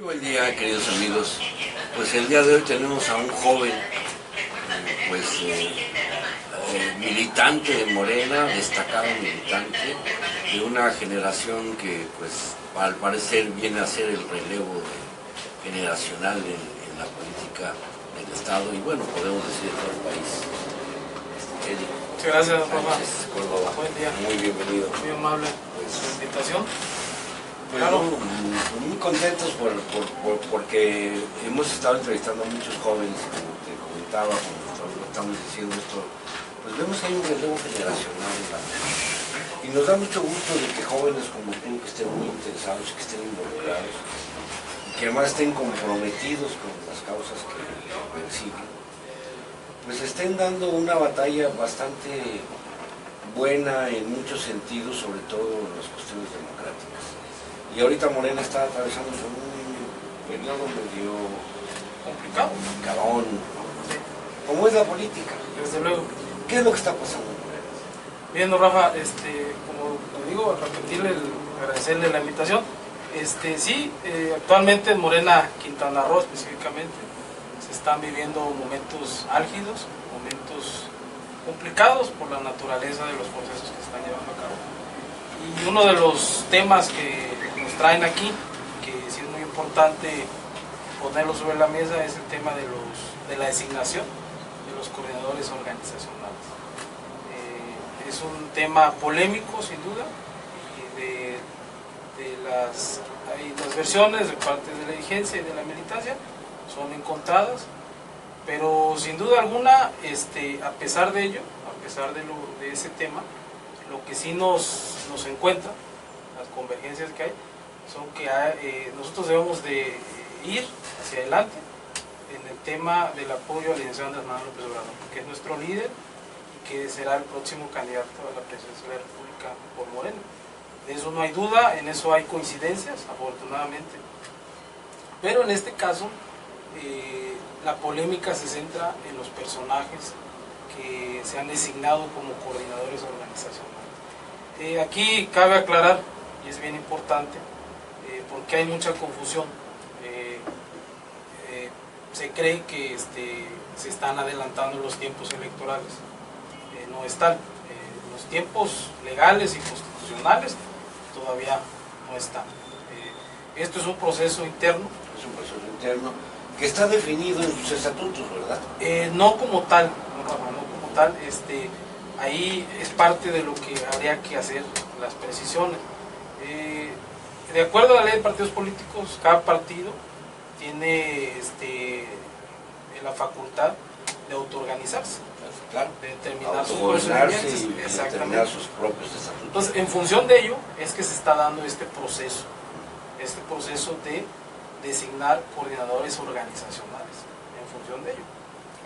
Buen día, queridos amigos. Pues el día de hoy tenemos a un joven, militante de Morena, destacado militante, de una generación que, pues, al parecer viene a ser el relevo generacional en la política del Estado y, bueno, podemos decir de todo el país. Muchas gracias, Rafa. Córdoba. Buen día. Muy bienvenido. Muy amable por su invitación. Pues, Claro. Muy contentos porque hemos estado entrevistando a muchos jóvenes, como te comentaba, como lo estamos diciendo esto, pues vemos que hay un relevo generacional y nos da mucho gusto de que jóvenes como tú, que estén muy interesados y que estén involucrados, y que además estén comprometidos con las causas que persiguen, pues estén dando una batalla bastante buena en muchos sentidos, sobre todo en las cuestiones democráticas. Y ahorita Morena está atravesando por un periodo medio complicadón, como es la política. Desde luego. ¿Qué es lo que está pasando en Morena? Viendo, Rafa, como te digo, agradecerle la invitación. Actualmente en Morena, Quintana Roo específicamente, se están viviendo momentos álgidos, momentos complicados por la naturaleza de los procesos que se están llevando a cabo. Y uno de los temas que nos traen aquí, que sí es muy importante ponerlo sobre la mesa, es el tema de la designación de los coordinadores organizacionales. Es un tema polémico, sin duda, y las versiones de parte de la dirigencia y de la militancia son encontradas, pero sin duda alguna, a pesar de ello, a pesar de ese tema, lo que sí nos encuentra, las convergencias que hay, son que nosotros debemos de ir hacia adelante en el tema del apoyo al licenciado Andrés Manuel López Obrador, que es nuestro líder y que será el próximo candidato a la presidencia de la República por Morena. De eso no hay duda, en eso hay coincidencias, afortunadamente. Pero en este caso, la polémica se centra en los personajes que se han designado como coordinadores organizacionales. Aquí cabe aclarar, y es bien importante, porque hay mucha confusión. Se cree que se están adelantando los tiempos electorales. No están. Los tiempos legales y constitucionales todavía no están. Esto es un proceso interno. Es un proceso interno que está definido en sus estatutos, ¿verdad? No como tal, no como tal. Ahí es parte de lo que habría que hacer, las precisiones. De acuerdo a la ley de partidos políticos, cada partido tiene la facultad de autoorganizarse, claro, de determinar sus procedimientos, determinar sus propios estatutos. Entonces, en función de ello, es que se está dando este proceso de designar coordinadores organizacionales, en función de ello.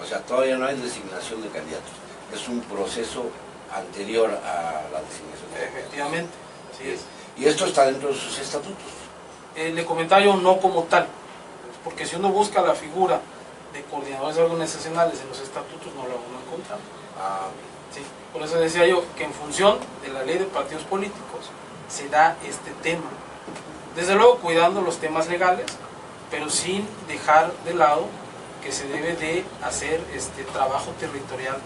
O sea, todavía no hay designación de candidatos. Es un proceso anterior a la designación de candidatos. Efectivamente, así es. Y esto está dentro de sus estatutos. Le comentaba yo no como tal, porque si uno busca la figura de coordinadores organizacionales en los estatutos no lo vamos a encontrar. Sí, por eso decía yo que en función de la ley de partidos políticos se da este tema. Desde luego cuidando los temas legales, pero sin dejar de lado que se debe de hacer trabajo territorial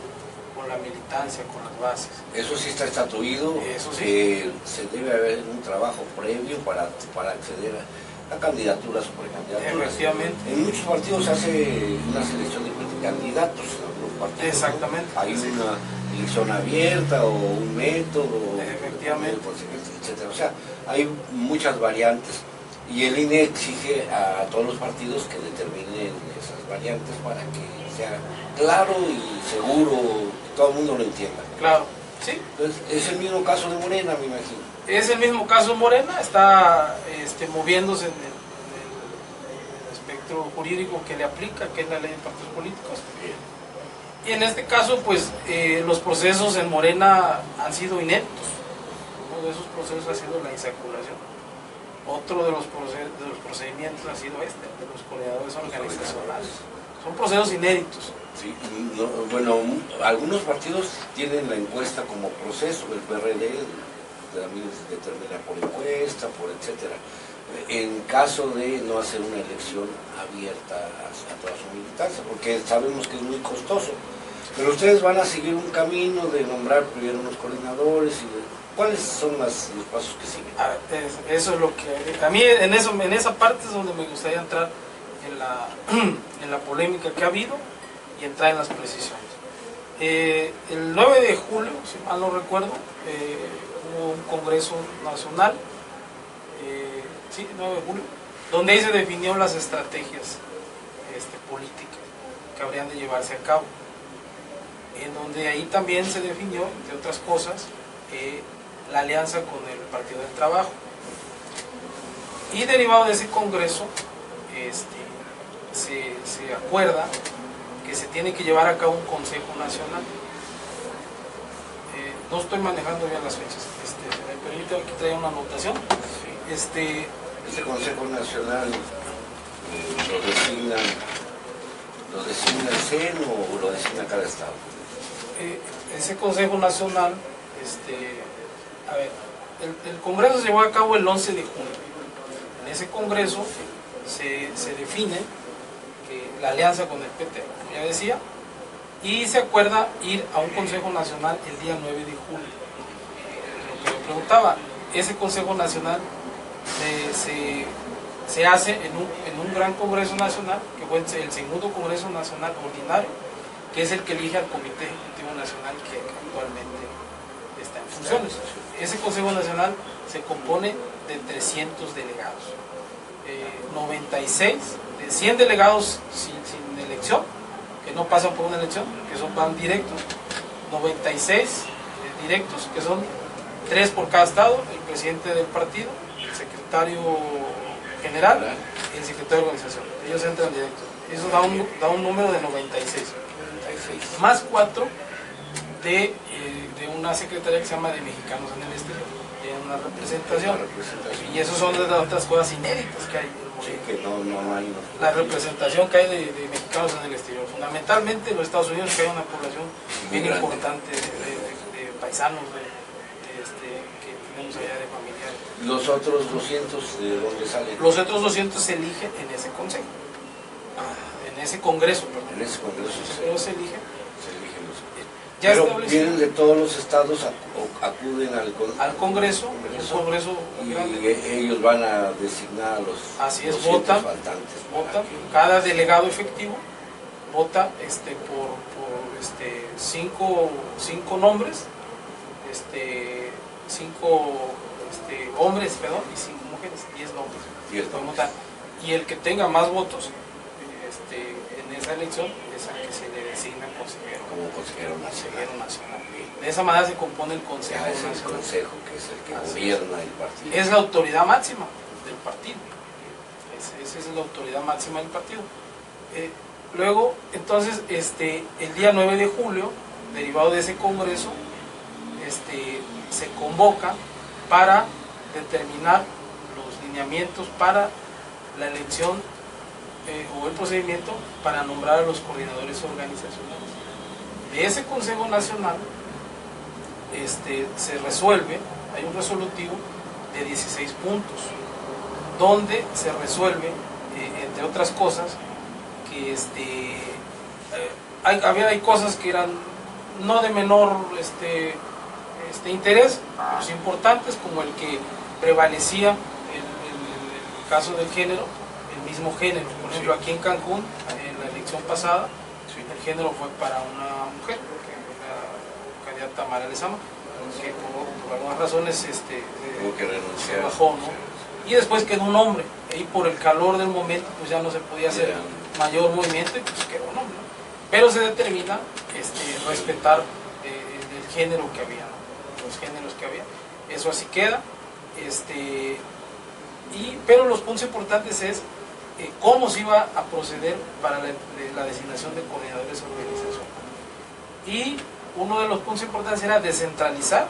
con la militancia, con las bases. Eso sí está estatuido. Eso sí. Se debe haber un trabajo previo para acceder a candidaturas o precandidaturas. Efectivamente. En muchos partidos se hace una selección de precandidatos, en algunos partidos. Exactamente. Hay una elección abierta o un método. Efectivamente. Etcétera. O sea, hay muchas variantes. Y el INE exige a todos los partidos que determinen esas variantes para que sea claro y seguro, que todo el mundo lo entienda. Claro, sí. Entonces, es el mismo caso de Morena, me imagino. Es el mismo caso de Morena, está moviéndose en el espectro jurídico que le aplica, que es la ley de partidos políticos. Bien. Y en este caso, pues, los procesos en Morena han sido inéditos. Uno de esos procesos ha sido la insaculación. Otro de los procedimientos ha sido de los coordinadores organizacionales. Son procesos inéditos. Sí, bueno, algunos partidos tienen la encuesta como proceso, el PRD también determina por encuesta, por etcétera. en caso de no hacer una elección abierta a toda su militancia, porque sabemos que es muy costoso. Pero ustedes van a seguir un camino de nombrar primero unos coordinadores y ¿cuáles son los pasos que siguen? Eso es lo que a mí en esa parte es donde me gustaría entrar en la polémica que ha habido y entrar en las precisiones. El 9 de julio, si mal no recuerdo, hubo un Congreso Nacional, sí, 9 de julio, donde ahí se definió las estrategias políticas que habrían de llevarse a cabo, en donde ahí también se definió, entre otras cosas, la alianza con el Partido del Trabajo. Y derivado de ese Congreso, se acuerda que se tiene que llevar a cabo un Consejo Nacional. No estoy manejando bien las fechas, me permite aquí traer una anotación. Sí. Este Consejo Nacional lo designa el CEN o lo designa cada estado. Ese Consejo Nacional, a ver, el Congreso se llevó a cabo el 11 de junio. En ese Congreso se define la alianza con el PT, como ya decía, y se acuerda ir a un Consejo Nacional el día 9 de julio. Lo que me preguntaba, ese Consejo Nacional se hace en un gran Congreso Nacional, que fue el segundo Congreso Nacional ordinario, que es el que elige al Comité Ejecutivo Nacional que actualmente está en funciones. Ese Consejo Nacional se compone de 300 delegados, 96, de 100 delegados sin elección, que no pasan por una elección, que van directos, 96 directos, que son 3 por cada estado, el presidente del partido, el secretario general y el secretario de organización. Ellos entran directos. Eso da un número de 96. Más 4 de una secretaría que se llama de Mexicanos en el Exterior. Tienen una representación. Y eso son de las otras cosas inéditas que hay. Sí, que no hay. La representación que hay de mexicanos en el exterior. Fundamentalmente en los Estados Unidos, que hay una población bien importante de paisanos que tenemos allá de familiares. ¿Los otros 200 de dónde salen? Los otros 200 se eligen en ese consejo. En ese congreso, perdón. En ese congreso se eligen. Ya pero vienen de todos los estados, acuden al congreso y ellos van a designar a los así es, votan, cada delegado efectivo vota por 5 nombres, 5 hombres, perdón, y 5 mujeres, 10 nombres. 10 nombres. Y el que tenga más votos en esa elección es al que se le designa consejero. Como consejero nacional. De esa manera se compone el Consejo Nacional. El Consejo, que es el que gobierna el partido. Es la autoridad máxima del partido. Esa es la autoridad máxima del partido. Luego, entonces, el día 9 de julio, derivado de ese congreso, se convoca para determinar los lineamientos para la elección o el procedimiento para nombrar a los coordinadores organizacionales. De ese Consejo Nacional se resuelve, hay un resolutivo de 16 puntos, donde se resuelve, entre otras cosas, que hay cosas que eran no de menor interés, pero importantes, como el que prevalecía el caso del género, el mismo género. Por ejemplo, aquí en Cancún, en la elección pasada, el género fue para una mujer, que la candidata María Lezama, que por algunas razones tuvo que renunciar, se bajó, ¿no? Y después quedó un hombre, y por el calor del momento pues ya no se podía hacer mayor movimiento y pues quedó un hombre, ¿no? Pero se determina respetar el género que había, ¿no? Los géneros que había, eso así queda. Pero los puntos importantes es cómo se iba a proceder para la designación de coordinadores de organización. Y uno de los puntos importantes era descentralizar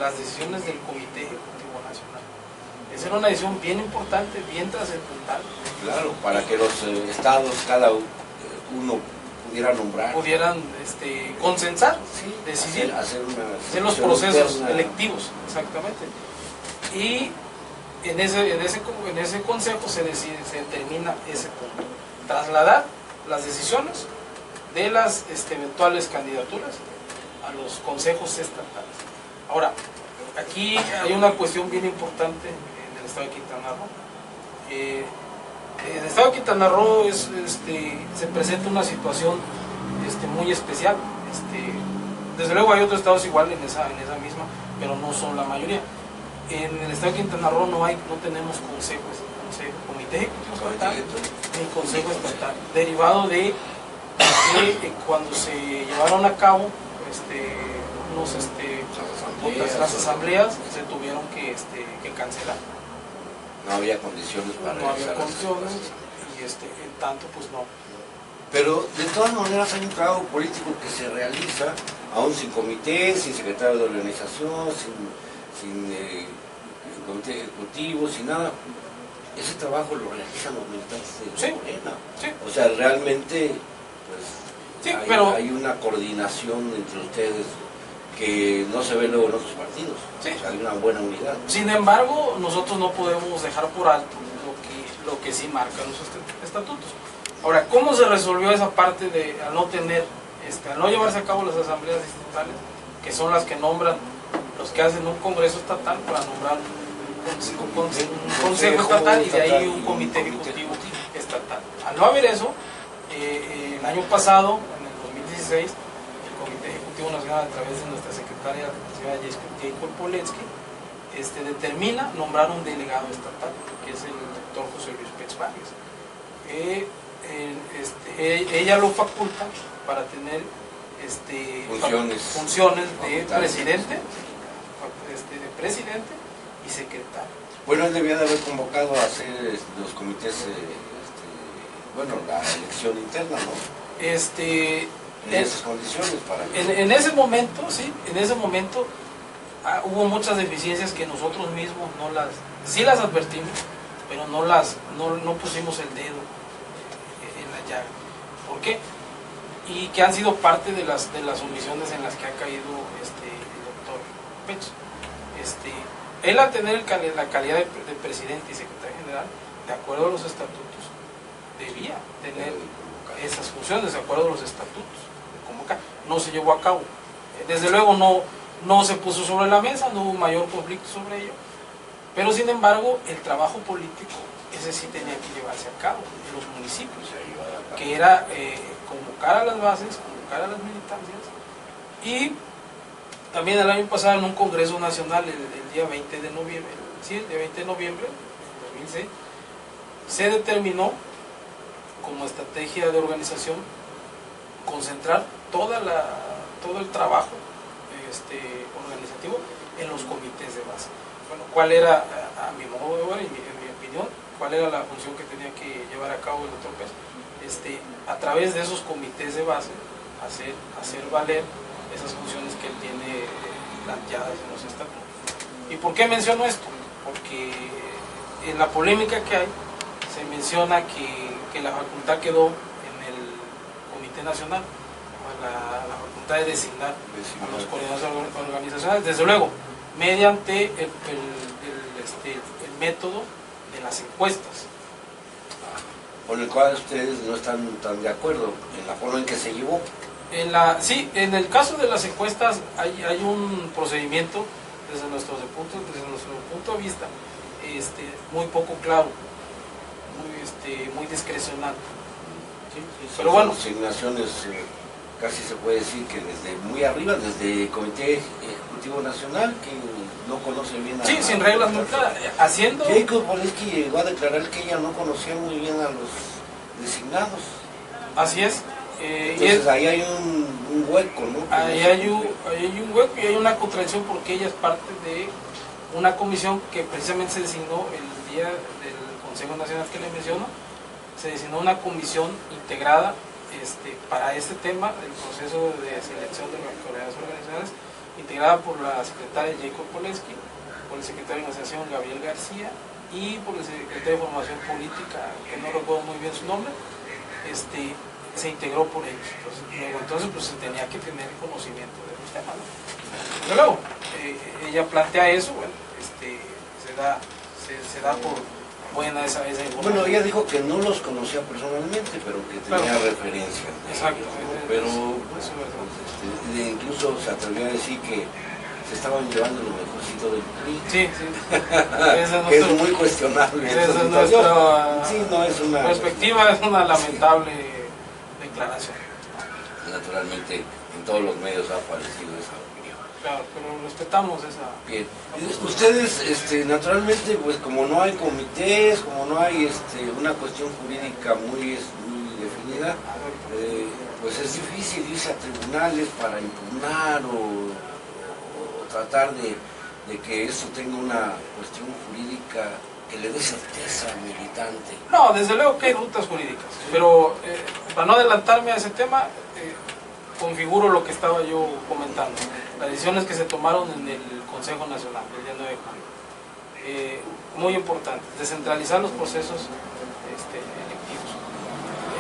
las decisiones del Comité Ejecutivo Nacional. Esa era una decisión bien importante, bien trascendental. Claro, para que los estados, cada uno pudiera nombrar. Pudieran consensar, sí, decidir, hacer los procesos electivos, exactamente. Y en ese consejo se determina ese punto, trasladar las decisiones de las eventuales candidaturas a los consejos estatales. Ahora, aquí hay una cuestión bien importante en el estado de Quintana Roo. En el estado de Quintana Roo se presenta una situación muy especial. Desde luego hay otros estados igual en esa misma, pero no son la mayoría. En el estado de Quintana Roo no tenemos comité ejecutivo estatal ni consejo estatal, derivado de que cuando se llevaron a cabo las asambleas se tuvieron que cancelar. No había condiciones para no había realizar condiciones y en tanto pues no. Pero de todas maneras hay un trabajo político que se realiza aún sin comité, sin secretario de organización, sin comité ejecutivo, sin nada. Ese trabajo lo realizan los militantes de Morena. Sí. O sea, realmente pues, sí, hay una coordinación entre ustedes que no se ve luego en otros partidos. Sí. O sea, hay una buena unidad. Sin embargo, nosotros no podemos dejar por alto lo que sí marcan los estatutos. Ahora, ¿cómo se resolvió esa parte de al no llevarse a cabo las asambleas estatales, que son las que nombran, los que hacen un congreso estatal para nombrar un consejo estatal y de ahí un comité ejecutivo estatal? Al no haber eso, el año pasado, en el 2016, el Comité Ejecutivo Nacional, a través de nuestra secretaria, la señora Jacob Polensky, determina nombrar un delegado estatal, que es el doctor José Luis Pech Vargas. Ella lo faculta para tener funciones de presidente, y secretario. Bueno, él debía de haber convocado a hacer los comités, la elección interna, ¿no? En esas condiciones para que... en ese momento, sí, hubo muchas deficiencias que nosotros mismos sí las advertimos, pero no pusimos el dedo en la llaga. ¿Por qué? Y que han sido parte de las omisiones en las que ha caído el doctor Pech. Él, al tener la calidad de presidente y secretario general, de acuerdo a los estatutos, debía tener esas funciones, de acuerdo a los estatutos de convocar. No se llevó a cabo. Desde luego no se puso sobre la mesa, no hubo mayor conflicto sobre ello, pero sin embargo el trabajo político, ese sí tenía que llevarse a cabo en los municipios, que era convocar a las bases, convocar a las militancias. Y también el año pasado, en un congreso nacional, el día 20 de noviembre, el día 20 de noviembre de 2006, se determinó como estrategia de organización concentrar todo el trabajo organizativo en los comités de base. Bueno, ¿cuál era, a mi modo de ver, en mi opinión, cuál era la función que tenía que llevar a cabo el doctor Pech? A través de esos comités de base, hacer valer esas funciones que él tiene planteadas en los estatutos. ¿Y por qué menciono esto? Porque en la polémica que hay, se menciona que la facultad quedó en el Comité Nacional, la facultad de designar a los coordinadores organizacionales, desde luego, mediante el método de las encuestas. Con el cual ustedes no están tan de acuerdo en la forma en que se llevó. Sí, en el caso de las encuestas hay un procedimiento desde nuestro punto de vista muy poco claro, muy discrecional. ¿Sí? Pero bueno, asignaciones casi se puede decir que desde muy arriba, desde el Comité Ejecutivo Nacional, que no conoce bien a... Sí, sin reglas muy claras. Haciendo... Jacob Polensky llegó a declarar que ella no conocía muy bien a los designados. Así es. Entonces ahí hay un hueco, ¿no? Ahí hay un hueco y hay una contradicción, porque ella es parte de una comisión que precisamente se designó el día del Consejo Nacional que le menciono. Se designó una comisión integrada para este tema, el proceso de selección de los coordinadores organizacionales, integrada por la secretaria Jacob Polensky, por el secretario de Organización Gabriel García y por el secretario de Formación Política, que no recuerdo muy bien su nombre, se integró por ellos. Entonces pues se tenía que tener conocimiento de los temas, ¿no? Pero luego ella plantea eso, bueno, se da por buena esa información. Bueno, ella dijo que no los conocía personalmente, pero que tenía referencia. Exacto. Pero Eso es verdad. incluso se atrevió a decir que se estaban llevando lo mejorcito del PRI. Sí, sí. Que es muy cuestionable. Esa es nuestra sí, no es una perspectiva, es una lamentable declaración. Naturalmente, en todos los medios ha aparecido esa opinión. Claro, pero respetamos esa... Bien. Ustedes, naturalmente, pues como no hay comités, como no hay una cuestión jurídica muy definida, pues es difícil irse a tribunales para impugnar o tratar de que esto tenga una cuestión jurídica que le dé certeza al militante. No, desde luego que hay rutas jurídicas, pero para no adelantarme a ese tema, configuro lo que estaba yo comentando. Las decisiones que se tomaron en el Consejo Nacional el día 9 de junio. Muy importante, descentralizar los procesos electivos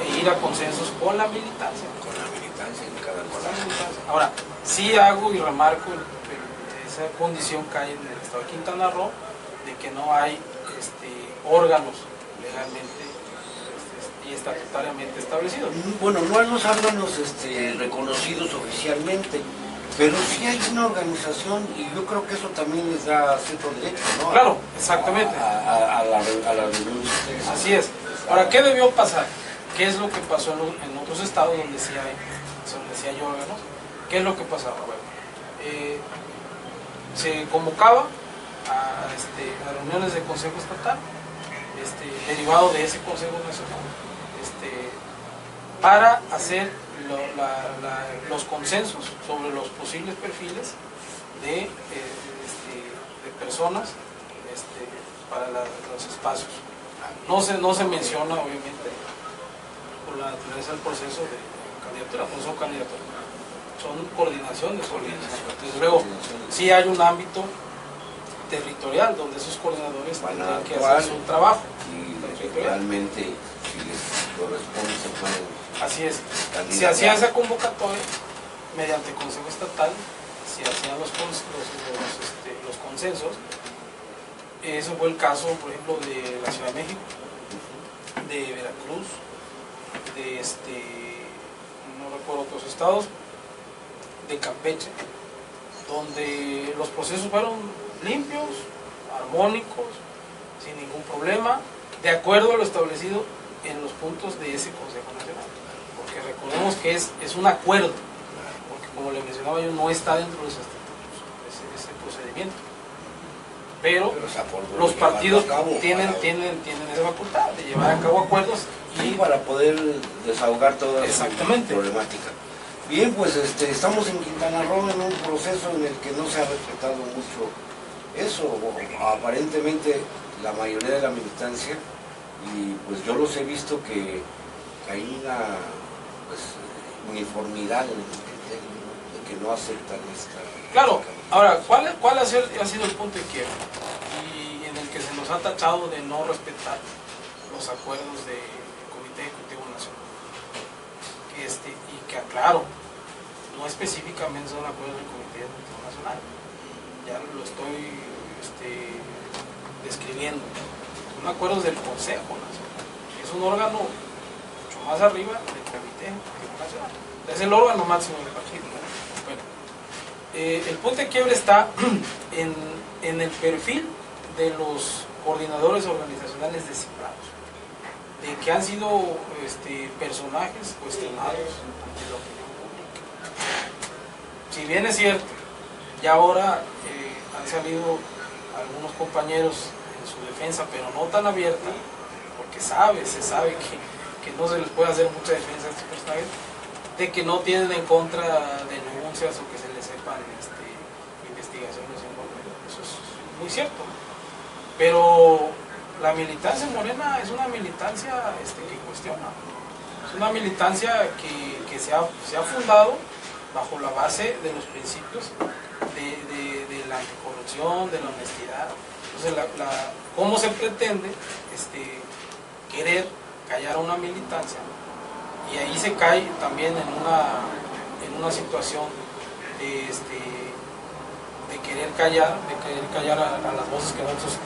e ir a consensos con la militancia. Con la militancia en cada cosa. Ahora, sí hago y remarco esa condición que hay en el estado de Quintana Roo, de que no hay órganos legalmente y estatutariamente establecidos. Bueno, no hay los órganos reconocidos oficialmente, pero sí hay una organización y yo creo que eso también les da cierto derecho, ¿no? Claro, exactamente. A la reunión de ustedes. Así es. Ahora, ¿qué debió pasar? ¿Qué es lo que pasó en otros estados donde sí hay órganos? ¿Qué es lo que pasaba? Bueno, se convocaba a reuniones del Consejo Estatal, derivado de ese Consejo Nacional, para hacer los consensos sobre los posibles perfiles de personas para los espacios. No se menciona, obviamente, por la naturaleza del proceso de candidatura, no son candidaturas, son coordinaciones. Desde luego, sí hay un ámbito territorial donde esos coordinadores tendrán que hacer su trabajo. Y realmente, si les corresponde, se pueden. Así es. Se hacía esa convocatoria mediante Consejo Estatal, se hacían los consensos. Eso fue el caso, por ejemplo, de la Ciudad de México, de Veracruz, no recuerdo otros estados, de Campeche, donde los procesos fueron limpios, armónicos, sin ningún problema, de acuerdo a lo establecido en los puntos de ese Consejo Nacional. Porque recordemos que es un acuerdo, porque como le mencionaba yo, no está dentro de ese procedimiento. Pero los partidos tienen esa facultad de llevar a cabo acuerdos y para poder desahogar toda esa problemática. Bien, pues estamos en Quintana Roo en un proceso en el que no se ha respetado mucho eso, aparentemente la mayoría de la militancia, y pues yo los he visto que hay una uniformidad en el criterio, ¿no? De que no aceptan esta... Claro, ahora, ¿cuál ha sido el punto de quiebra? Y en el que se nos ha tachado de no respetar los acuerdos del Comité Ejecutivo Nacional. Y que aclaro, no específicamente son acuerdos del Comité Ejecutivo Nacional, ya lo estoy describiendo, son acuerdos del Consejo Nacional, que es un órgano mucho más arriba del Comité Ejecutivo Nacional, es el órgano máximo del partido. Bueno, el punto de quiebre está en el perfil de los coordinadores organizacionales designados, de que han sido personajes cuestionados ante la opinión pública. Si bien es cierto, ya ahora han salido algunos compañeros en su defensa, pero no tan abierta, porque se sabe que no se les puede hacer mucha defensa a estos personajes, de que no tienen en contra denuncias o que se les sepan investigaciones en contra. Eso es muy cierto. Pero la militancia morena es una militancia que cuestiona. Es una militancia que se ha fundado bajo la base de los principios de la anticorrupción, de la honestidad. Entonces, ¿cómo se pretende querer callar a una militancia? Y ahí se cae también en una situación de querer callar a las voces que nosotros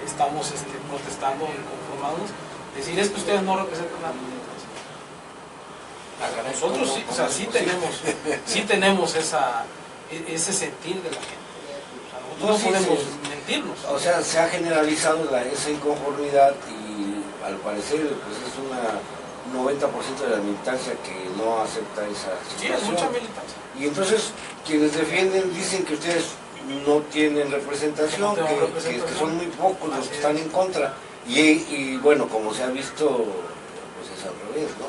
estamos protestando y conformándonos, decir es que ustedes no representan a la militancia. Nosotros sí, o sea, sí tenemos ese sentir de la gente. O sea, nosotros no podemos mentirnos. O sea, se ha generalizado esa inconformidad y al parecer pues es un 90% de la militancia que no acepta esa situación. Sí, es mucha militancia. Y entonces quienes defienden dicen que ustedes no tienen representación, que son muy pocos los que están en contra. Y bueno, como se ha visto, pues es al revés, ¿no?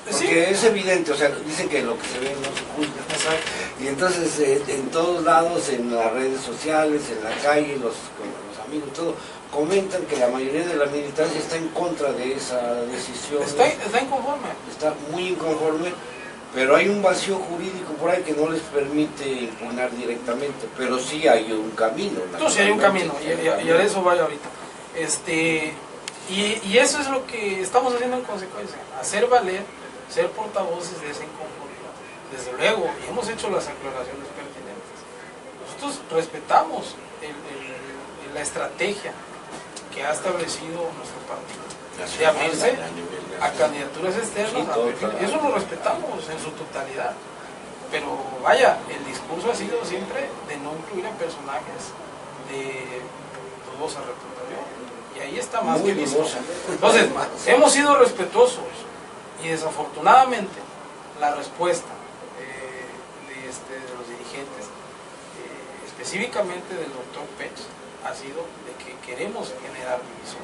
Porque sí, es evidente, o sea, dicen que lo que se ve no se juzga. Exacto. Y entonces en todos lados, en las redes sociales, en la calle, con los amigos, todo, comentan que la mayoría de la militancia está en contra de esa decisión. Está inconforme. Está muy inconforme, pero hay un vacío jurídico por ahí que no les permite impugnar directamente, pero sí hay un camino. No, sí hay un camino, y a eso vaya ahorita. Y eso es lo que estamos haciendo en consecuencia, hacer valer, ser portavoces de esa inconformidad. Desde luego, y hemos hecho las aclaraciones pertinentes. Nosotros respetamos la estrategia que ha establecido nuestro partido de abrirse a candidaturas externas, eso lo respetamos en su totalidad. Pero vaya, el discurso ha sido siempre de no incluir a personajes de dudosa reputación. Y ahí está más que visto. Entonces, hemos sido respetuosos y desafortunadamente la respuesta de los dirigentes, específicamente del doctor Pech, ha sido de que queremos generar división.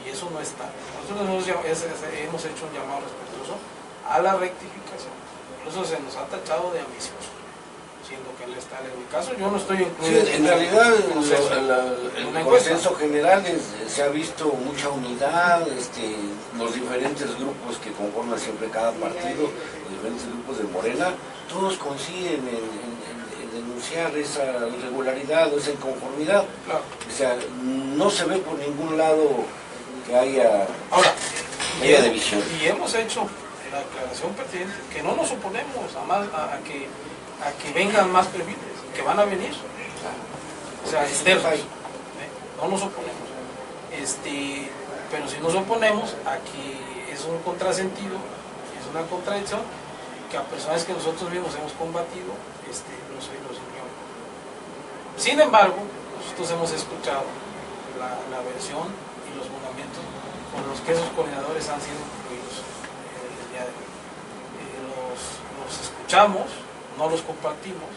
Y eso no está. Nosotros hemos hecho un llamado respetuoso a la rectificación. Incluso se nos ha tachado de ambiciosos, siendo que él está en mi caso. Yo no estoy incluido. Sí, en realidad el consenso general se ha visto mucha unidad, los diferentes grupos que conforman siempre cada partido, los diferentes grupos de Morena, todos coinciden en denunciar esa irregularidad o esa inconformidad. Claro. O sea, no se ve por ningún lado que haya división. Y hemos hecho la aclaración pertinente que no nos oponemos a que vengan más perfiles, que van a venir, o sea, externos, no nos oponemos, pero si nos oponemos a que es un contrasentido, es una contradicción, que a personas que nosotros mismos hemos combatido, los ignoran. Sin embargo, nosotros hemos escuchado la versión y los fundamentos con los que esos coordinadores han sido incluidos el día de hoy. Los escuchamos, no los compartimos,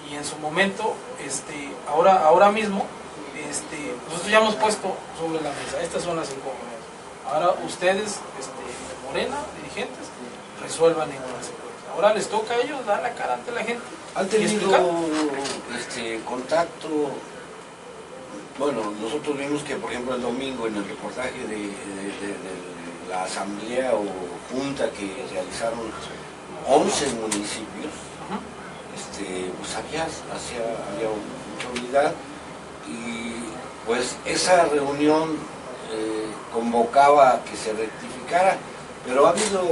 y en su momento, ahora mismo, nosotros ya hemos puesto sobre la mesa, estas son las inconformidades. Ahora ustedes, Morena, dirigentes, resuelvan en consecuencia. Ahora les toca a ellos dar la cara ante la gente. ¿Han tenido contacto? Bueno, nosotros vimos que, por ejemplo, el domingo en el reportaje de la asamblea o junta que realizaron 11 municipios, pues había mucha unidad, y pues esa reunión convocaba a que se rectificara, pero han sido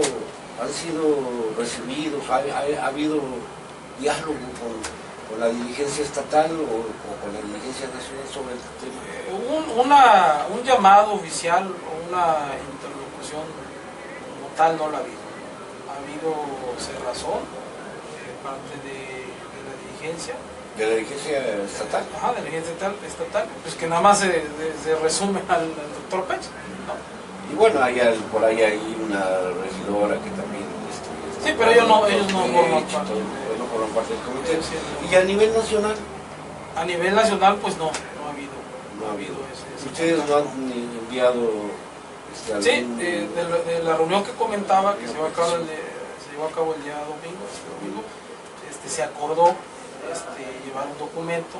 recibidos, ha habido diálogo con la dirigencia estatal o con la dirigencia nacional sobre el tema. Un llamado oficial o una interlocución como tal no la ha habido. Ha habido cerrazón de parte de la dirigencia. ¿De la dirigencia estatal? Ajá, de la dirigencia estatal, pues que nada más se resume al doctor Pech, ¿no? Y bueno, por ahí hay una regidora que también... sí, pero ellos no forman parte. No forman parte del comité. ¿Y a nivel nacional? A nivel nacional, pues no ha habido. No ha habido. ¿Ustedes no han enviado algún... Sí, de la reunión que comentaba, que se llevó a cabo el día domingo, se acordó llevar un documento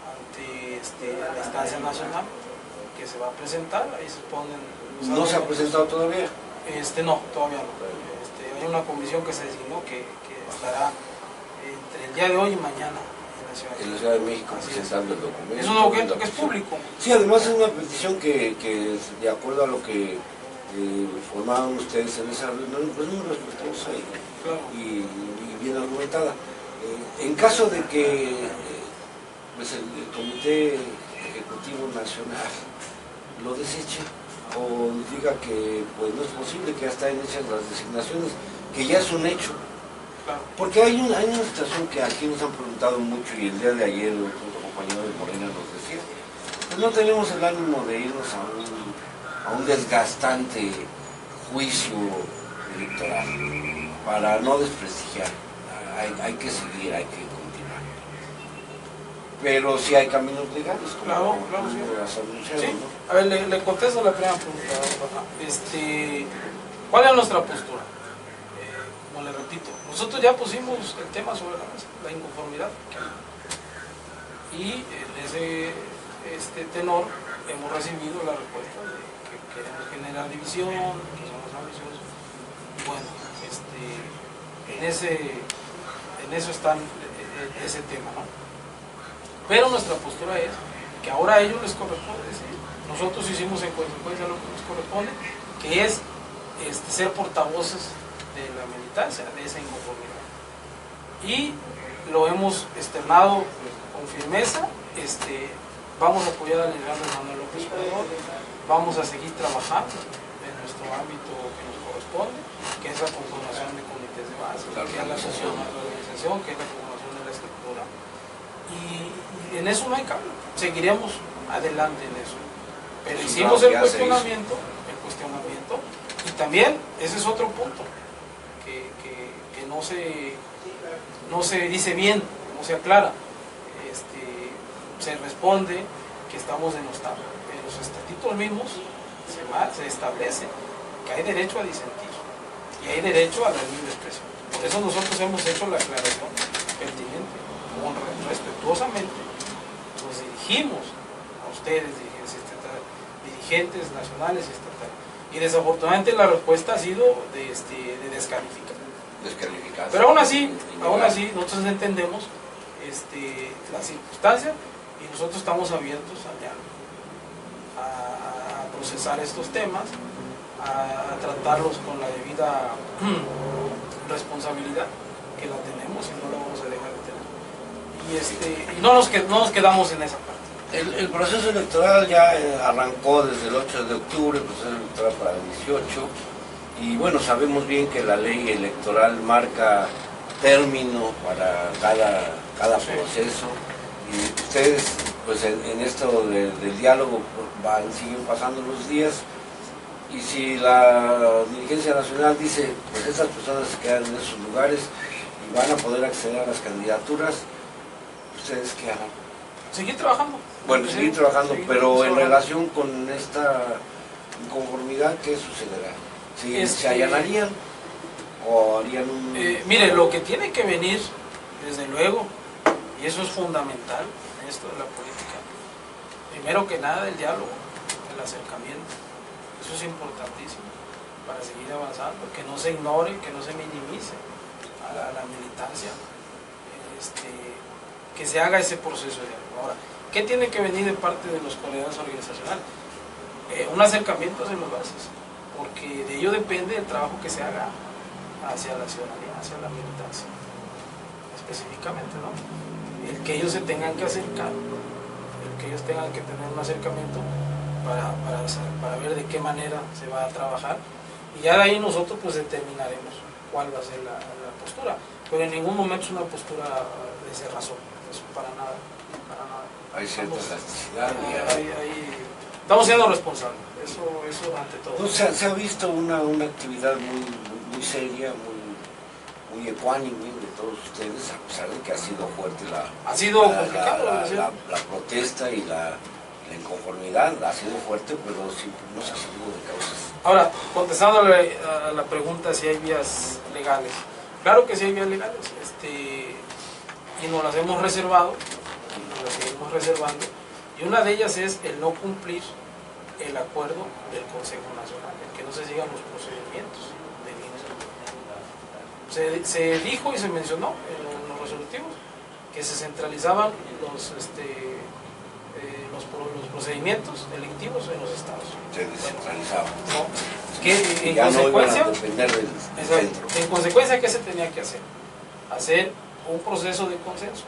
ante la instancia nacional que se va a presentar, ahí se ponen... ¿No se ha presentado todavía? No, todavía no. Hay una comisión que se designó que estará entre el día de hoy y mañana en la Ciudad de México presentando el documento. Es un documento que es público. Sí, además es una petición que de acuerdo a lo que formaban ustedes en esa reunión, pues muy respetuosa y bien argumentada. En caso de que pues el comité Ejecutivo Nacional lo deseche o diga que pues no es posible, que ya están hechas las designaciones, que ya es un hecho. Claro. Porque hay una situación que aquí nos han preguntado mucho y el día de ayer otro compañero de Morena nos decía, pues no tenemos el ánimo de irnos a un desgastante juicio electoral para no desprestigiar. Hay que seguir, hay que continuar. Pero sí hay caminos legales, como Claro, sí. has anunciado, Sí. ¿no? A ver, le contesto la primera pregunta. ¿Cuál es nuestra postura? Como le repito, nosotros ya pusimos el tema sobre la mesa, la inconformidad. Y en ese tenor hemos recibido la respuesta de que queremos generar división, que somos ambiciosos. Bueno, en eso está ese tema, ¿no? Pero nuestra postura es que ahora a ellos les corresponde decir. Nosotros hicimos en consecuencia lo que nos corresponde, que es ser portavoces de la militancia, de esa inconformidad. Y lo hemos externado con firmeza. Vamos a apoyar al liderazgo de Manuel López Obrador, vamos a seguir trabajando en nuestro ámbito que nos corresponde, que es la conformación de comités de base, que es la organización, que es la conformación de la estructura. Y en eso no hay cambio, seguiremos adelante en eso. Pero hicimos el cuestionamiento, y también ese es otro punto que no se dice bien, no se aclara. Se responde que estamos denostando. En los estatutos mismos se establece que hay derecho a disentir y hay derecho a la libre expresión. Por eso nosotros hemos hecho la aclaración pertinente, respetuosamente nos dirigimos a ustedes, dirigentes nacionales y estatales, y desafortunadamente la respuesta ha sido de descalificar. Pero aún así nosotros entendemos las circunstancias y nosotros estamos abiertos a procesar estos temas, a tratarlos con la debida responsabilidad que la tenemos y no la vamos a dejar de tener. Y no nos quedamos en esa parte. El proceso electoral ya arrancó desde el 8 de octubre, el proceso electoral para el 18, y bueno, sabemos bien que la ley electoral marca término para cada proceso, y ustedes pues en esto del diálogo siguen pasando los días, y si la dirigencia nacional dice pues estas personas se quedan en esos lugares y van a poder acceder a las candidaturas, ¿ustedes qué harán? Seguir trabajando. Bueno, seguir trabajando, pero en relación con esta inconformidad, ¿qué sucederá? ¿Se allanarían o harían un...? Mire, lo que tiene que venir, desde luego, y eso es fundamental en esto de la política, primero que nada el diálogo, el acercamiento, eso es importantísimo para seguir avanzando, que no se ignore, que no se minimice a la militancia, que se haga ese proceso de diálogo. Ahora, ¿qué tiene que venir de parte de los colegas organizacionales? Un acercamiento hacia las bases, porque de ello depende el trabajo que se haga hacia la ciudadanía, hacia la militancia, específicamente, ¿no? El que ellos se tengan que acercar, el que ellos tengan que tener un acercamiento para ver de qué manera se va a trabajar, y ya de ahí nosotros pues determinaremos cuál va a ser la postura, pero en ningún momento es una postura de cerrazón, eso para nada. Hay cierta elasticidad. Estamos siendo responsables, eso ante todo. No, se ha visto una actividad muy seria, muy ecuánime de todos ustedes, a pesar de que ha sido fuerte la protesta y la inconformidad, ha sido fuerte, pero sí, no se ha salido de causas. Ahora, contestándole a la pregunta si hay vías legales, claro que sí hay vías legales, y nos las hemos reservado, y nos las seguimos reservando, y una de ellas es el no cumplir el acuerdo del Consejo Nacional, el que no se sigan los procedimientos del INE. Se dijo y se mencionó en los resolutivos que se centralizaban los procedimientos delictivos en los estados. Se descentralizaban. ¿No? Que en ya consecuencia, no iban a depender del centro. En consecuencia, ¿qué se tenía que hacer? Hacer un proceso de consenso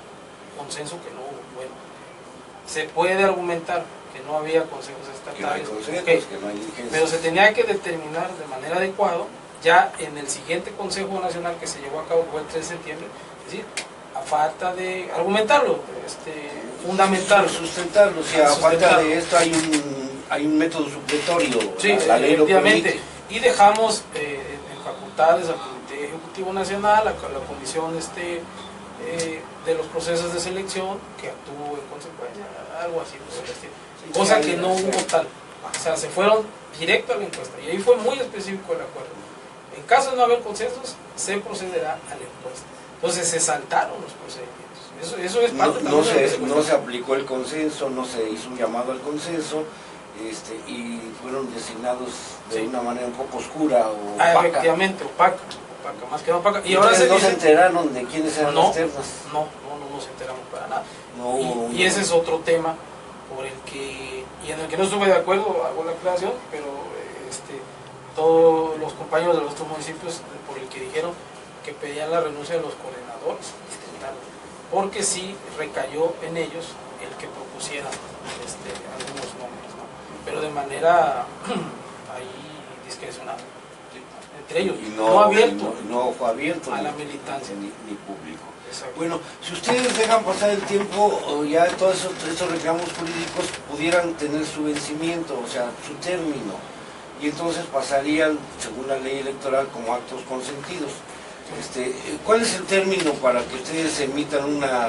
que no hubo. Bueno, se puede argumentar que no había consejos Que no hay estatales, consejos, okay, que no hay diligencias. pero se tenía que determinar de manera adecuada ya en el siguiente Consejo Nacional que se llevó a cabo, que fue el 3 de septiembre, es decir, a falta de argumentarlo, fundamentarlo. Sustentarlo, o sea, a falta de esto hay un método supletorio, sí, la ley lo efectivamente, permite. y dejamos en facultades al Comité Ejecutivo Nacional, a la Comisión de los procesos de selección, que actúe en consecuencia, algo así, pues, cosa que no hubo tal. O sea, se fueron directo a la encuesta, y ahí fue muy específico el acuerdo. En caso de no haber consensos, se procederá a la encuesta. Entonces se saltaron los procedimientos. Eso es parte no se aplicó el consenso, no se hizo un llamado al consenso, y fueron designados de una manera un poco oscura o opaca. Efectivamente, opaca, más que opaca. Y ahora no se enteraron de quiénes eran las ternas. No nos enteramos para nada. No, y ese es otro tema por el que, y en el que no estuve de acuerdo, hago la aclaración, pero todos los compañeros de los otros municipios por el que dijeron que pedían la renuncia de los coordinadores distritales, porque sí recayó en ellos el que propusieran algunos nombres, ¿no? Pero de manera ahí discrecional, entre ellos, y no abierto, no fue abierto a la militancia ni público. Exacto. Bueno, si ustedes dejan pasar el tiempo, ya todos esos reclamos jurídicos pudieran tener su vencimiento, o sea, su término, y entonces pasarían, según la ley electoral, como actos consentidos. ¿Cuál es el término para que ustedes emitan una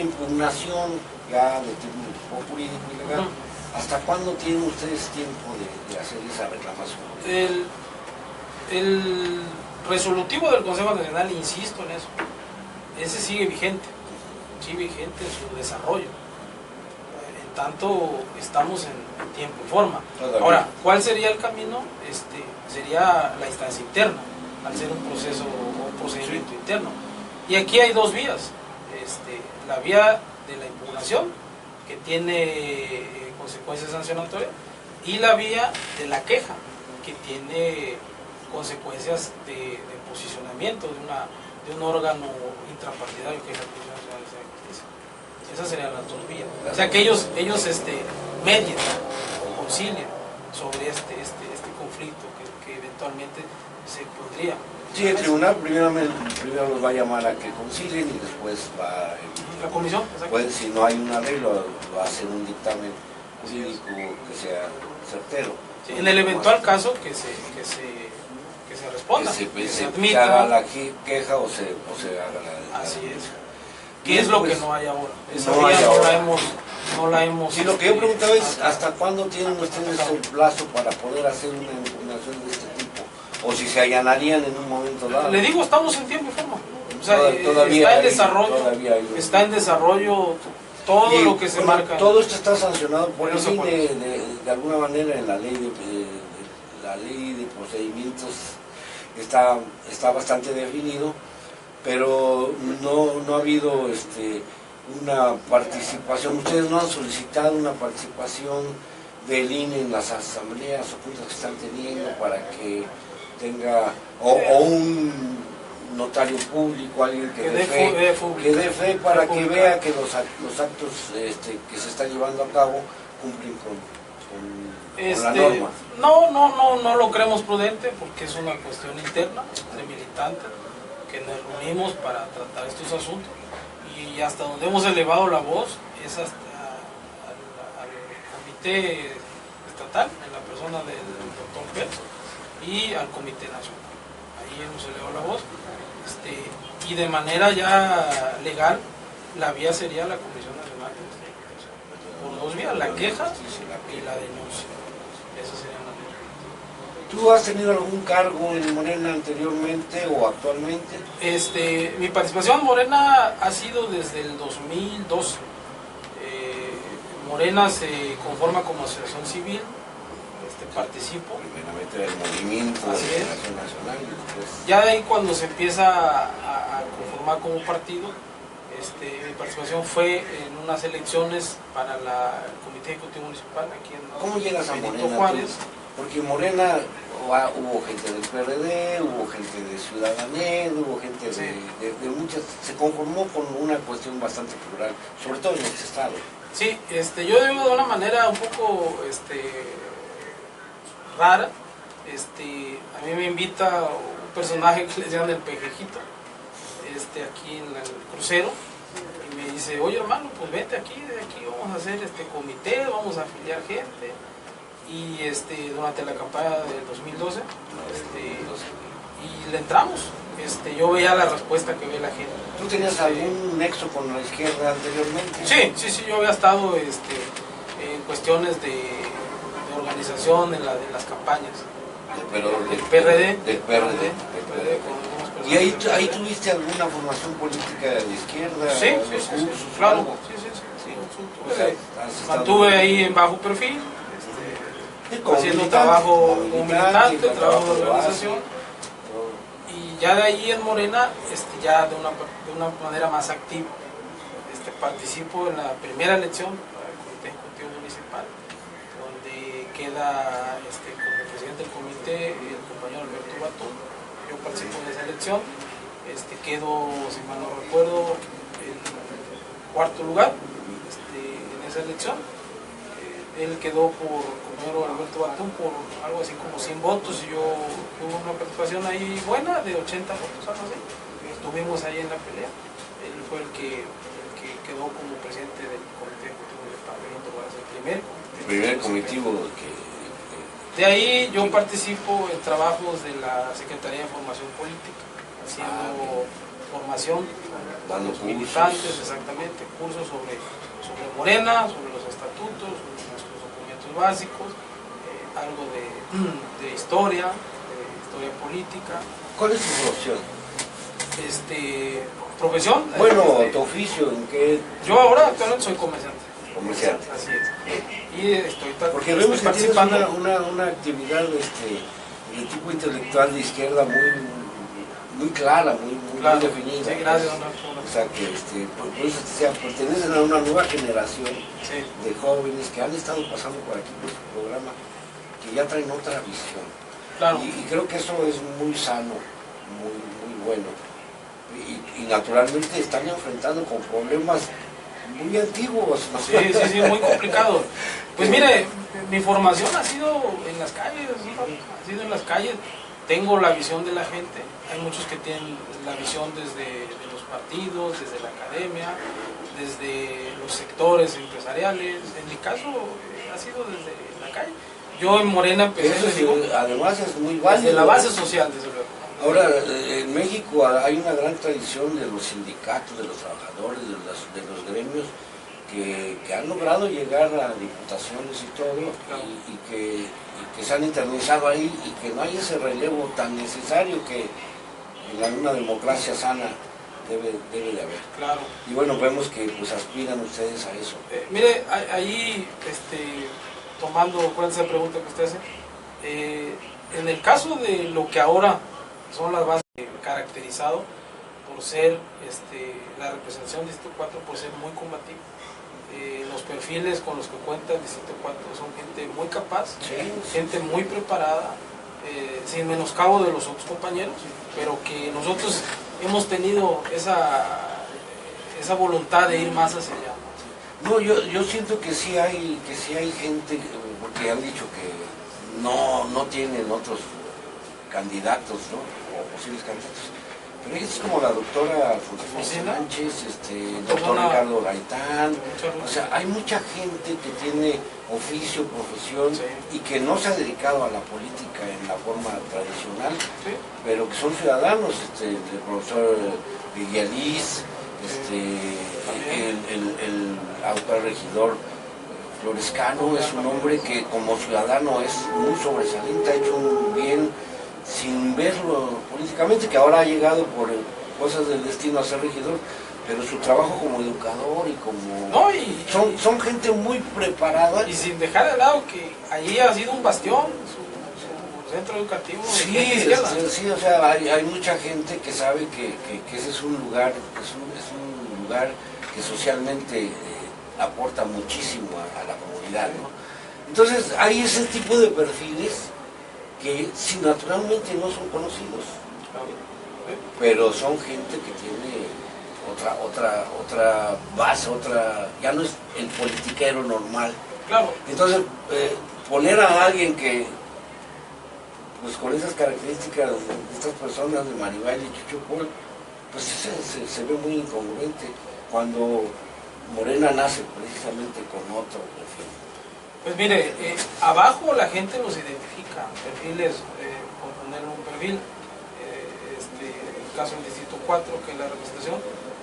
impugnación ya de tipo jurídico y legal? ¿Hasta cuándo tienen ustedes tiempo de hacer esa reclamación? El resolutivo del Consejo Nacional, insisto en eso, ese sigue vigente en su desarrollo. En tanto estamos en tiempo y forma. Todavía. Ahora, ¿cuál sería el camino? Sería la instancia interna, al ser un proceso o un procedimiento interno. Y aquí hay dos vías. La vía de la impugnación, que tiene consecuencias sancionatorias, y la vía de la queja, que tiene consecuencias de posicionamiento de un órgano intrapartidario que es la Comisión Nacional de Justicia. Esas serían las dos vías. O sea, que ellos medien o concilien sobre este conflicto que eventualmente se podría. Sí, el tribunal primero los va a llamar a que concilien y después va la comisión, pues, si no hay un arreglo, va a hacer un dictamen jurídico que sea certero. Sí, en el eventual caso que se responda, que se admita, haga la queja o se haga la así denuncia. es. ¿Qué es lo que no hay ahora? Esa no hay vía ahora. no la hemos. Sí, lo que yo preguntaba es ¿hasta cuándo tienen ustedes el plazo para poder hacer una impugnación de este tipo? O si se allanarían en un momento dado. Le digo, estamos en tiempo y forma. O sea, todavía está en desarrollo todo lo que se marca. Todo esto está sancionado por el INE de alguna manera en la ley de procedimientos está bastante definido, pero no ha habido una participación. Ustedes no han solicitado una participación del INE en las asambleas o juntas que están teniendo para que tenga o un notario público, alguien que dé fe para que vea que los actos que se están llevando a cabo cumplen con la norma. No lo creemos prudente porque es una cuestión interna de militantes que nos reunimos para tratar estos asuntos, y hasta donde hemos elevado la voz es hasta al comité estatal en la persona del doctor Pérez y al comité nacional. Ahí hemos elevado la voz, y de manera ya legal la vía sería la Comisión Nacional por dos vías, la queja y la denuncia. Esas serían las vías. ¿Tú has tenido algún cargo en Morena anteriormente o actualmente? Mi participación en Morena ha sido desde el 2012. Morena se conforma como asociación civil, participo. Primeramente del movimiento de Liberación Nacional. Ya de ahí, cuando se empieza a conformar como partido, mi participación fue en unas elecciones para el Comité Ejecutivo Municipal aquí en ¿Cómo llegas a Benito Morena? Juárez. Porque Morena, hubo gente del PRD, hubo gente de Ciudadanía, hubo gente de muchas, se conformó con una cuestión bastante plural, sobre todo en este estado. Sí, yo digo de una manera un poco rara, a mí me invita un personaje que le llaman el Pejejito, aquí en el crucero, y me dice, oye hermano, pues vente aquí, de aquí vamos a hacer comité, vamos a afiliar gente, y durante la campaña del 2012, y le entramos, yo veía la respuesta que ve la gente. ¿Tú tenías algún nexo con la izquierda anteriormente? Sí, yo había estado en cuestiones de organización en las campañas. Pero del PRD. Del PRD. ¿Y ahí tuviste alguna formación política de izquierda? Sí, claro. O sea, mantuve ahí en bajo perfil, haciendo trabajo como militante, trabajo de organización. Y ya de ahí en Morena, ya de una manera más activa. Participo en la primera elección para el Comité Ejecutivo Municipal, donde queda como presidente del comité el compañero Alberto Batún. Yo participo en esa elección, quedo, si mal no recuerdo, en cuarto lugar en esa elección. Él quedó por el compañero Alberto Batún por algo así como 100 votos y yo tuve una participación ahí buena de 80 votos, algo así. Estuvimos ahí en la pelea. Él fue el que quedó como presidente del Comité Ejecutivo Municipal, el primer comitivo de ahí yo participo en trabajos de la Secretaría de Formación Política, haciendo formación con los militantes, exactamente, cursos sobre Morena, sobre los estatutos, sobre nuestros documentos básicos, algo de historia política. ¿Cuál es tu profesión? ¿Profesión? Bueno, tu oficio, ¿en qué? Yo ahora actualmente soy comerciante. Así es. Y estoy porque vemos que tienes una actividad de tipo intelectual de izquierda muy clara, muy definida. Sí, gracias. O sea, que por eso pertenecen a una nueva generación de jóvenes que han estado pasando por aquí por este programa, que ya traen otra visión. Claro. Y creo que eso es muy sano, muy bueno. Y naturalmente están enfrentando con problemas muy antiguos, ¿no? Sí, muy complicado. Pues mire, mi formación ha sido en las calles, tengo la visión de la gente, hay muchos que tienen la visión desde los partidos, desde la academia, desde los sectores empresariales, en mi caso ha sido desde la calle. Yo en Morena empecé, además es muy válido. Desde la base social, desde luego. Ahora, en México hay una gran tradición de los sindicatos, de los trabajadores, de los gremios, que han logrado llegar a diputaciones y todo, y que se han internalizado ahí, y que no hay ese relevo tan necesario que en una democracia sana debe de haber. Claro. Y bueno, vemos que pues aspiran ustedes a eso. Mire, ahí, tomando cuenta esa pregunta que usted hace, en el caso de lo que ahora son las bases caracterizado por ser la representación del Distrito 4, por ser muy combativo. Los perfiles con los que cuenta el Distrito 4 son gente muy capaz, gente muy preparada, sin menoscabo de los otros compañeros, pero que nosotros hemos tenido esa voluntad de ir más hacia allá. No, yo siento que sí hay gente, porque han dicho que no tienen otros candidatos, ¿no? O posibles candidatos. Pero es como la doctora Alfonso Sánchez, el doctor Ricardo Gaitán. O sea, hay mucha gente que tiene oficio, profesión, y que no se ha dedicado a la política en la forma tradicional, pero que son ciudadanos. El profesor Villalís, el actual regidor Florescano es un hombre que como ciudadano es muy sobresaliente, ha hecho un bien sin verlo políticamente, que ahora ha llegado por cosas del destino a ser regidor, pero su trabajo como educador y como... son gente muy preparada. Y sin dejar de lado que allí ha sido un bastión, su centro educativo. Sí, o sea, hay mucha gente que sabe que ese es un lugar, es un lugar que socialmente aporta muchísimo a la comunidad, ¿no? Entonces hay ese tipo de perfiles que si naturalmente no son conocidos, pero son gente que tiene otra base, ya no es el politiquero normal. Claro. Entonces, poner a alguien que, pues con esas características de estas personas de Maribel y Chucho Paul, pues se ve muy incongruente cuando Morena nace precisamente con otro perfil. Pues mire, abajo la gente los identifica, perfiles, por poner un perfil, el caso del Distrito 4, que es la representación,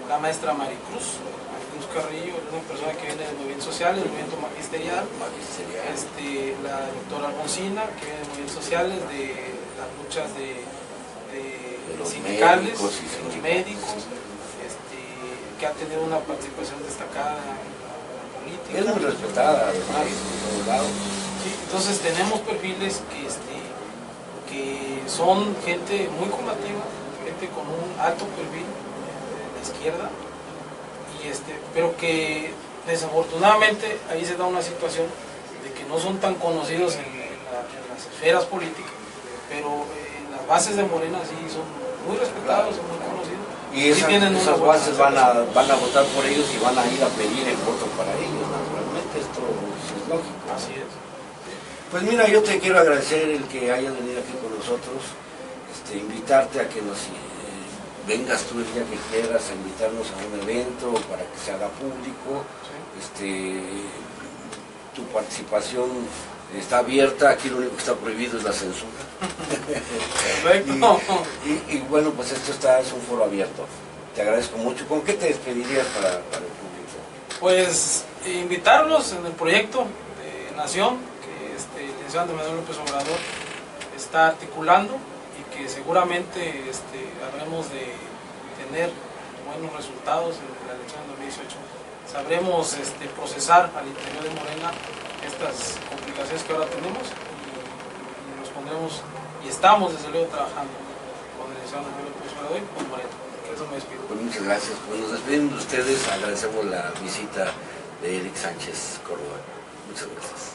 la maestra Maricruz Carrillo, es una persona que viene del movimiento social, del movimiento magisterial, la doctora Alfonsina, que viene del movimiento social, de las luchas de los sindicales, médicos de los médicos, que ha tenido una participación destacada en la política. Es muy respetada, además, por todos lados. Sí, entonces tenemos perfiles que son gente muy combativa, gente con un alto perfil de la izquierda, pero que desafortunadamente ahí se da una situación de que no son tan conocidos en las esferas políticas, pero en las bases de Morena sí son muy respetados, son muy conocidos. Y esas bases van a votar por ellos y van a ir a pedir el voto para ellos, naturalmente, esto es lógico. Así es. Pues mira, yo te quiero agradecer el que hayas venido aquí con nosotros, invitarte a que nos vengas tú el día que quieras a invitarnos a un evento para que se haga público. Sí. Tu participación está abierta, aquí lo único que está prohibido es la censura. Perfecto. y bueno, pues esto es un foro abierto. Te agradezco mucho. ¿Con qué te despedirías para el público? Pues invitarlos en el proyecto de Nación que el licenciado Manuel López Obrador está articulando, y que seguramente habremos de tener buenos resultados en la elección de 2018. Sabremos procesar al interior de Morena estas complicaciones que ahora tenemos, y nos pondremos, y estamos desde luego trabajando con el licenciado Manuel López Obrador y con Morena. Eso me despido. Pues muchas gracias. Pues nos despedimos de ustedes, agradecemos la visita de Eric Sánchez Córdoba. Muchas gracias.